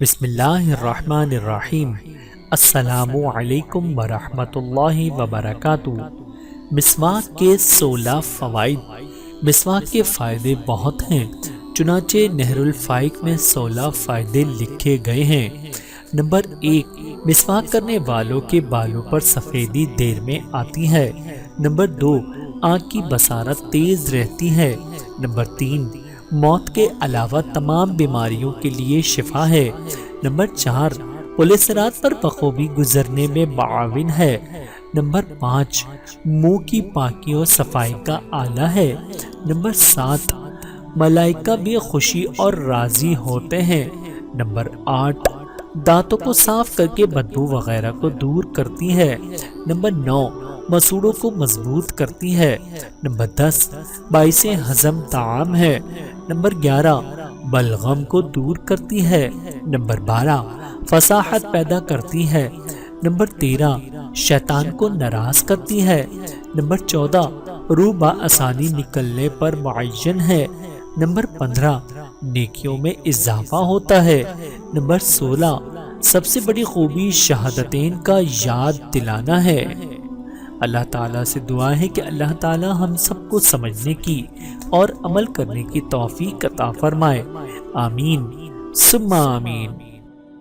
بسم اللہ الرحمن الرحیم۔ السلام علیکم ورحمۃ اللہ وبرکاتہ۔ مسواک کے 16 فوائد۔ مسواک کے فائدے بہت ہیں، چنانچہ نہر الفائق میں 16 فائدے لکھے گئے ہیں۔ نمبر 1، مسواک کرنے والوں کے بالوں پر سفیدی دیر میں آتی ہے۔ نمبر 2، آنکھ کی بصارت تیز رہتی ہے۔ نمبر 3، موت کے علاوہ تمام بیماریوں کے لیے شفا ہے۔ نمبر 4، پل صراط پر بخوبی گزرنے میں معاون ہے۔ نمبر 5، منہ کی پاکی اور صفائی کا آلہ ہے۔ نمبر 7، ملائکہ بھی خوشی اور راضی ہوتے ہیں۔ نمبر 8، دانتوں کو صاف کر کے بدبو وغیرہ کو دور کرتی ہے۔ نمبر 9، مسوڑوں کو مضبوط کرتی ہے۔ نمبر 10، باعث ہضم طعام ہے۔ نمبر 11، بلغم کو دور کرتی ہے۔ نمبر 12، فصاحت پیدا کرتی ہے۔ نمبر 13، شیطان کو ناراض کرتی ہے۔ نمبر 14، روح بآسانی نکلنے پر معین ہے۔ نمبر 15، نیکیوں میں اضافہ ہوتا ہے۔ نمبر 16، سب سے بڑی خوبی شہادتین کا یاد دلانا ہے۔ اللہ تعالیٰ سے دعا ہے کہ اللہ تعالیٰ ہم سب کو سمجھنے کی اور عمل کرنے کی توفیق عطا فرمائے۔ آمین ثم آمین۔